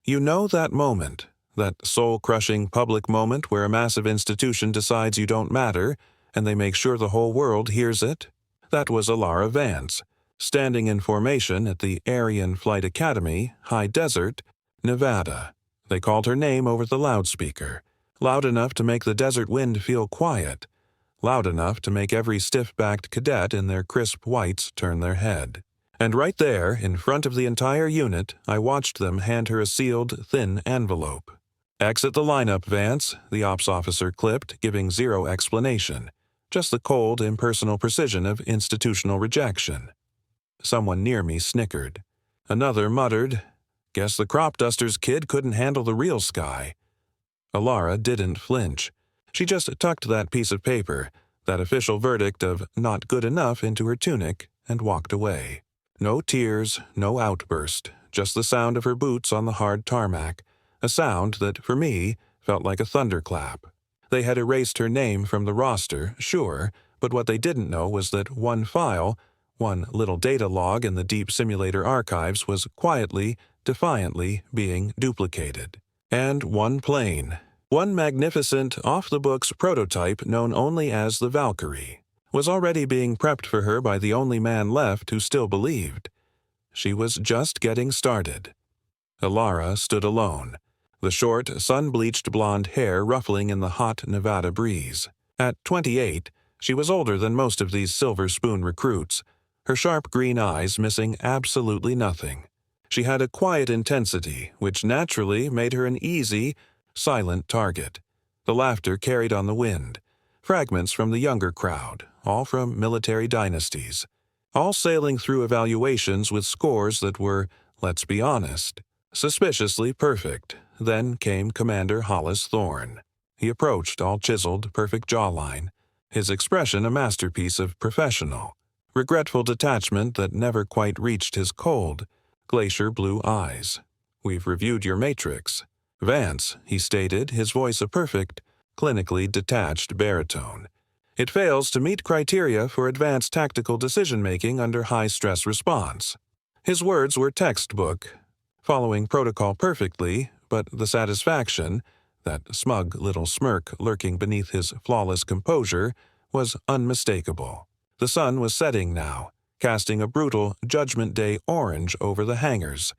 You know that moment, that soul-crushing public moment where a massive institution decides you don't matter, and they make sure the whole world hears it? That was Alara Vance, standing in formation at the Aryan Flight Academy, High Desert, Nevada. They called her name over the loudspeaker, loud enough to make the desert wind feel quiet, loud enough to make every stiff-backed cadet in their crisp whites turn their head. And right there, in front of the entire unit, I watched them hand her a sealed, thin envelope. "Exit the lineup, Vance," the ops officer clipped, giving zero explanation, just the cold, impersonal precision of institutional rejection. Someone near me snickered. Another muttered, "Guess the crop duster's kid couldn't handle the real sky." Alara didn't flinch. She just tucked that piece of paper, that official verdict of not good enough, into her tunic and walked away. No tears, no outburst, just the sound of her boots on the hard tarmac, a sound that, for me, felt like a thunderclap. They had erased her name from the roster, sure, but what they didn't know was that one file, one little data log in the deep simulator archives, was quietly, defiantly being duplicated. And one plane, one magnificent, off-the-books prototype known only as the Valkyrie, was already being prepped for her by the only man left who still believed. She was just getting started. Alara stood alone, the short, sun-bleached blonde hair ruffling in the hot Nevada breeze. At 28, she was older than most of these Silver Spoon recruits, her sharp green eyes missing absolutely nothing. She had a quiet intensity, which naturally made her an easy, silent target. The laughter carried on the wind. Fragments from the younger crowd, all from military dynasties, all sailing through evaluations with scores that were, let's be honest, suspiciously perfect. Then came Commander Hollis Thorne. He approached, all chiseled, perfect jawline, his expression a masterpiece of professional, regretful detachment that never quite reached his cold, glacier blue eyes. "We've reviewed your matrix. Vance," he stated, his voice a perfect, clinically detached baritone. "It fails to meet criteria for advanced tactical decision-making under high-stress response." His words were textbook, following protocol perfectly, but the satisfaction, that smug little smirk lurking beneath his flawless composure, was unmistakable. The sun was setting now, casting a brutal Judgment Day orange over the hangars.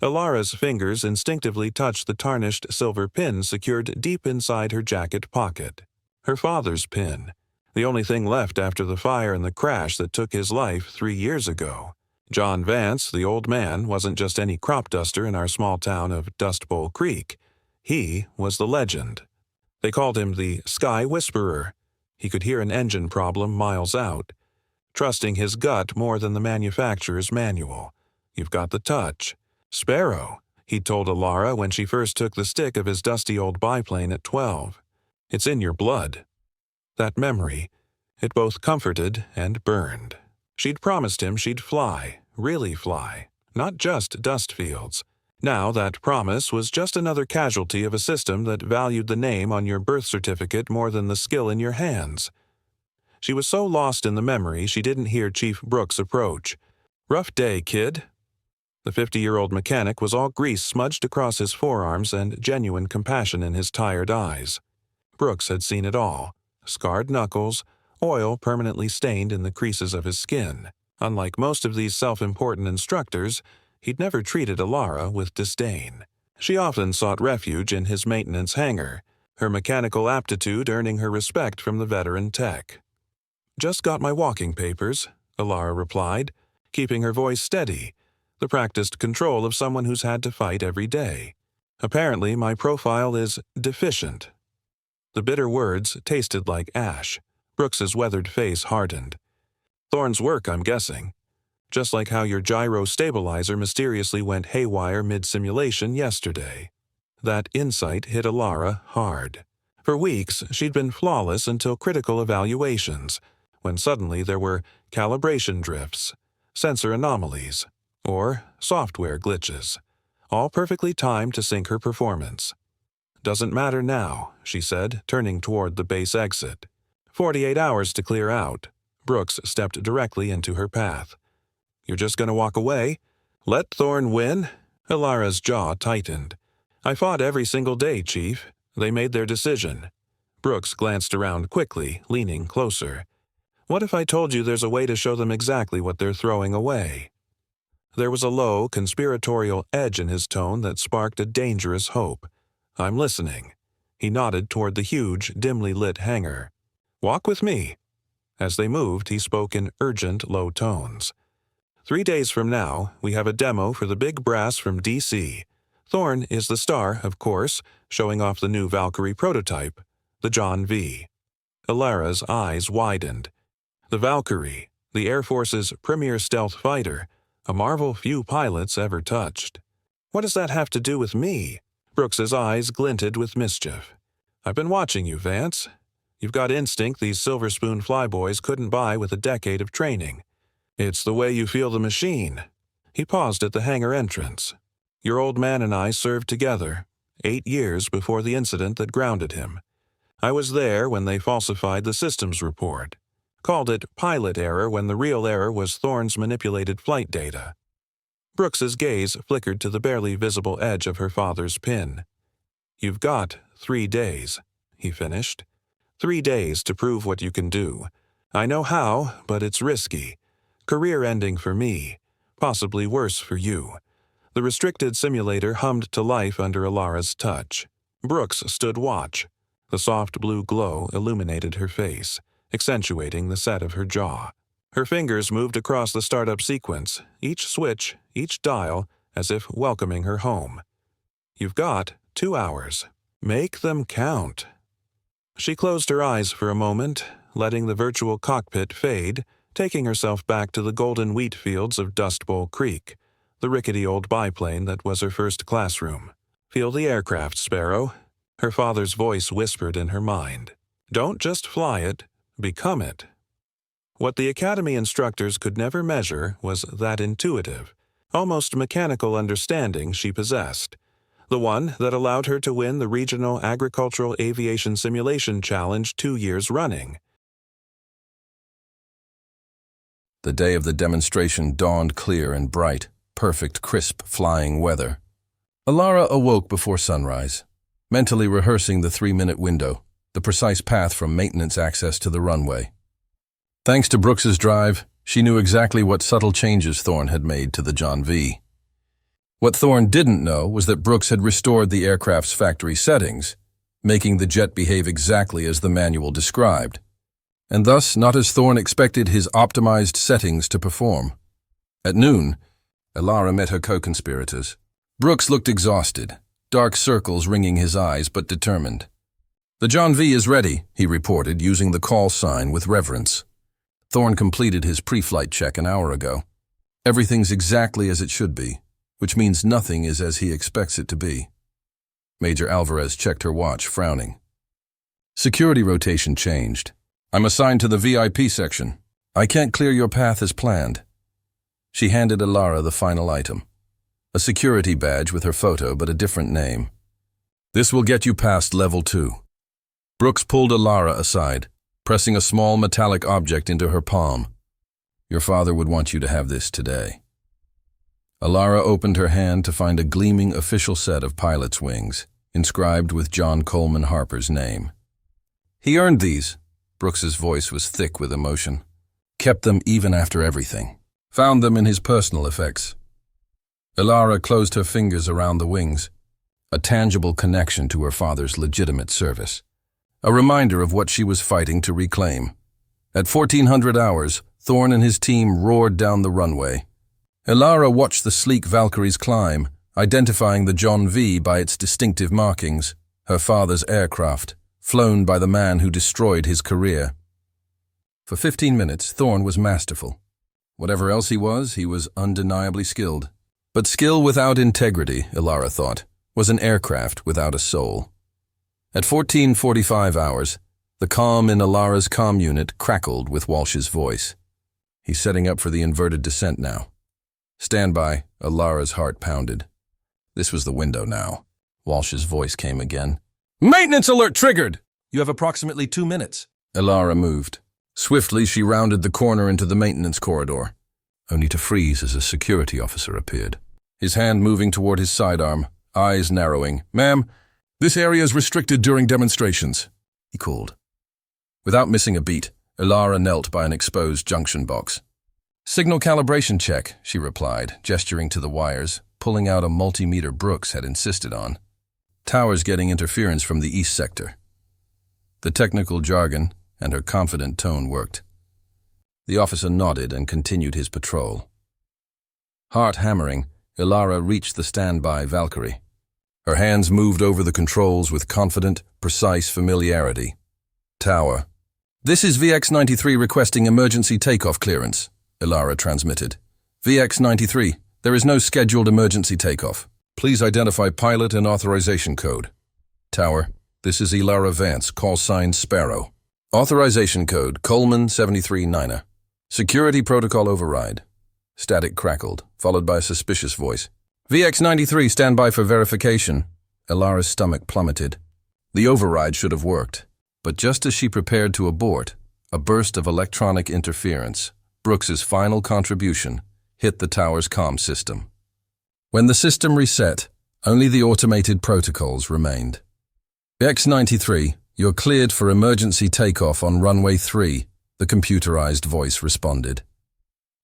Alara's fingers instinctively touched the tarnished silver pin secured deep inside her jacket pocket. Her father's pin, the only thing left after the fire and the crash that took his life 3 years ago. John Vance, the old man, wasn't just any crop duster in our small town of Dust Bowl Creek. He was the legend. They called him the Sky Whisperer. He could hear an engine problem miles out, trusting his gut more than the manufacturer's manual. "You've got the touch. Sparrow," he told Alara when she first took the stick of his dusty old biplane at 12. "It's in your blood." That memory, it both comforted and burned. She'd promised him she'd fly, really fly, not just dust fields. Now that promise was just another casualty of a system that valued the name on your birth certificate more than the skill in your hands. She was so lost in the memory she didn't hear Chief Brooks approach. "Rough day, kid." The 50-year-old mechanic was all grease smudged across his forearms and genuine compassion in his tired eyes. Brooks had seen it all. Scarred knuckles, oil permanently stained in the creases of his skin. Unlike most of these self-important instructors, he'd never treated Alara with disdain. She often sought refuge in his maintenance hangar, her mechanical aptitude earning her respect from the veteran tech. "Just got my walking papers," Alara replied, keeping her voice steady, the practiced control of someone who's had to fight every day. "Apparently, my profile is deficient." The bitter words tasted like ash. Brooks's weathered face hardened. "Thorne's work, I'm guessing. Just like how your gyro stabilizer mysteriously went haywire mid-simulation yesterday." That insight hit Alara hard. For weeks, she'd been flawless until critical evaluations, when suddenly there were calibration drifts, sensor anomalies, or software glitches, all perfectly timed to sink her performance. "Doesn't matter now," she said, turning toward the base exit. 48 hours to clear out." Brooks stepped directly into her path. "You're just going to walk away? Let Thorne win? Ilara's jaw tightened. I fought every single day, Chief. They made their decision. Brooks glanced around quickly, leaning closer. What if I told you there's a way to show them exactly what they're throwing away? There was a low, conspiratorial edge in his tone that sparked a dangerous hope. I'm listening. He nodded toward the huge, dimly lit hangar. Walk with me. As they moved, he spoke in urgent, low tones. 3 days from now, we have a demo for the big brass from D.C. Thorne is the star, of course, showing off the new Valkyrie prototype, the John V. Ilara's eyes widened. The Valkyrie, the Air Force's premier stealth fighter, a marvel few pilots ever touched. What does that have to do with me? Brooks's eyes glinted with mischief. I've been watching you, Vance. You've got instinct these Silver Spoon flyboys couldn't buy with a decade of training. It's the way you feel the machine. He paused at the hangar entrance. Your old man and I served together, 8 years before the incident that grounded him. I was there when they falsified the systems report. Called it pilot error when the real error was Thorne's manipulated flight data. Brooks's gaze flickered to the barely visible edge of her father's pin. You've got 3 days, he finished. 3 days to prove what you can do. I know how, but it's risky. Career-ending for me. Possibly worse for you. The restricted simulator hummed to life under Ilara's touch. Brooks stood watch. The soft blue glow illuminated her face, accentuating the set of her jaw. Her fingers moved across the startup sequence, each switch, each dial, as if welcoming her home. You've got 2 hours. Make them count. She closed her eyes for a moment, letting the virtual cockpit fade, taking herself back to the golden wheat fields of Dust Bowl Creek, the rickety old biplane that was her first classroom. Feel the aircraft, Sparrow. Her father's voice whispered in her mind. Don't just fly it, become it. What the academy instructors could never measure was that intuitive, almost mechanical understanding she possessed, the one that allowed her to win the Regional Agricultural Aviation Simulation Challenge 2 years running. The day of the demonstration dawned clear and bright, perfect, crisp, flying weather. Ilara awoke before sunrise, mentally rehearsing the 3-minute window, the precise path from maintenance access to the runway. Thanks to Brooks's drive, she knew exactly what subtle changes Thorne had made to the John V. What Thorne didn't know was that Brooks had restored the aircraft's factory settings, making the jet behave exactly as the manual described, and thus not as Thorne expected his optimized settings to perform. At noon, Ilara met her co-conspirators. Brooks looked exhausted, dark circles ringing his eyes but determined. The John V is ready, he reported, using the call sign with reverence. Thorne completed his pre-flight check an hour ago. Everything's exactly as it should be, which means nothing is as he expects it to be. Major Alvarez checked her watch, frowning. Security rotation changed. I'm assigned to the VIP section. I can't clear your path as planned. She handed Ilara the final item. A security badge with her photo but a different name. This will get you past level 2. Brooks pulled Ilara aside, pressing a small metallic object into her palm. Your father would want you to have this today. Ilara opened her hand to find a gleaming official set of pilot's wings, inscribed with John Coleman Harper's name. He earned these. Brooks's voice was thick with emotion. Kept them even after everything. Found them in his personal effects. Ilara closed her fingers around the wings, a tangible connection to her father's legitimate service. A reminder of what she was fighting to reclaim. At 1400 hours, Thorne and his team roared down the runway. Ilara watched the sleek Valkyries climb, identifying the John V by its distinctive markings, her father's aircraft, flown by the man who destroyed his career. For 15 minutes, Thorne was masterful. Whatever else he was undeniably skilled. But skill without integrity, Ilara thought, was an aircraft without a soul. At 1445 hours, the comm in Ilara's comm unit crackled with Walsh's voice. He's setting up for the inverted descent now. Stand by, Ilara's heart pounded. This was the window now. Walsh's voice came again. Maintenance alert triggered! You have approximately 2 minutes. Ilara moved. Swiftly, she rounded the corner into the maintenance corridor, only to freeze as a security officer appeared. his hand moving toward his sidearm, eyes narrowing. "Ma'am, this area is restricted during demonstrations," he called. Without missing a beat, Ilara knelt by an exposed junction box. "Signal calibration check," she replied, gesturing to the wires, pulling out a multimeter Brooks had insisted on. "Tower's getting interference from the east sector." The technical jargon and her confident tone worked. The officer nodded and continued his patrol. Heart hammering, Ilara reached the standby Valkyrie. Her hands moved over the controls with confident, precise familiarity. "Tower. This is VX-93 requesting emergency takeoff clearance," Ilara transmitted. "VX-93, there is no scheduled emergency takeoff. Please identify pilot and authorization code." "Tower, this is Ilara Vance, call sign Sparrow. Authorization code Coleman 739er. Security protocol override." Static crackled, followed by a suspicious voice. "VX-93, stand by for verification." Ilara's stomach plummeted. The override should have worked. But just as she prepared to abort, a burst of electronic interference, Brooks's final contribution, hit the tower's comm system. When the system reset, only the automated protocols remained. "VX-93, you're cleared for emergency takeoff on runway 3, the computerized voice responded.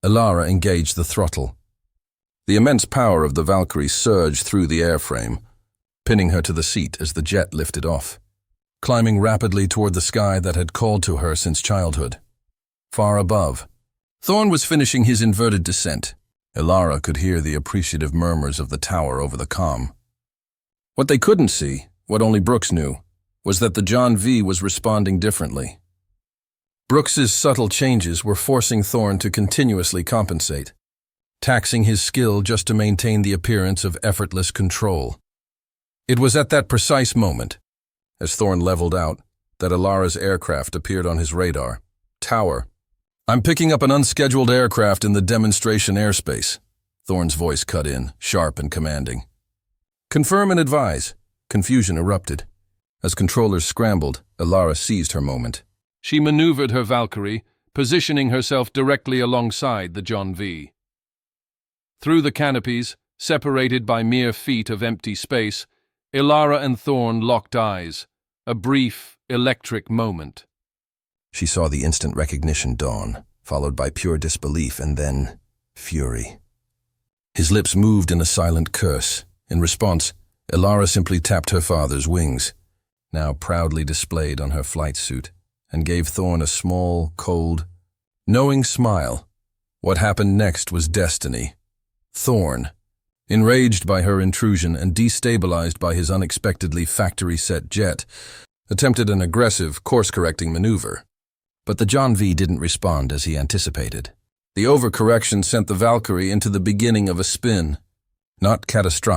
Ilara engaged the throttle. The immense power of the Valkyrie surged through the airframe, pinning her to the seat as the jet lifted off, climbing rapidly toward the sky that had called to her since childhood. Far above, Thorn was finishing his inverted descent. Ilara could hear the appreciative murmurs of the tower over the comm. What they couldn't see, what only Brooks knew, was that the John V was responding differently. Brooks's subtle changes were forcing Thorn to continuously compensate, taxing his skill just to maintain the appearance of effortless control. It was at that precise moment, as Thorn leveled out, that Ilara's aircraft appeared on his radar. "Tower. I'm picking up an unscheduled aircraft in the demonstration airspace." Thorn's voice cut in, sharp and commanding. "Confirm and advise." Confusion erupted. As controllers scrambled, Ilara seized her moment. She maneuvered her Valkyrie, positioning herself directly alongside the John V. Through the canopies, separated by mere feet of empty space, Ilara and Thorn locked eyes. A brief, electric moment. She saw the instant recognition dawn, followed by pure disbelief and then fury. His lips moved in a silent curse. In response, Ilara simply tapped her father's wings, now proudly displayed on her flight suit, and gave Thorn a small, cold, knowing smile. What happened next was destiny. Thorn, enraged by her intrusion and destabilized by his unexpectedly factory-set jet, attempted an aggressive, course-correcting maneuver. But the John V didn't respond as he anticipated. The overcorrection sent the Valkyrie into the beginning of a spin, not catastrophic.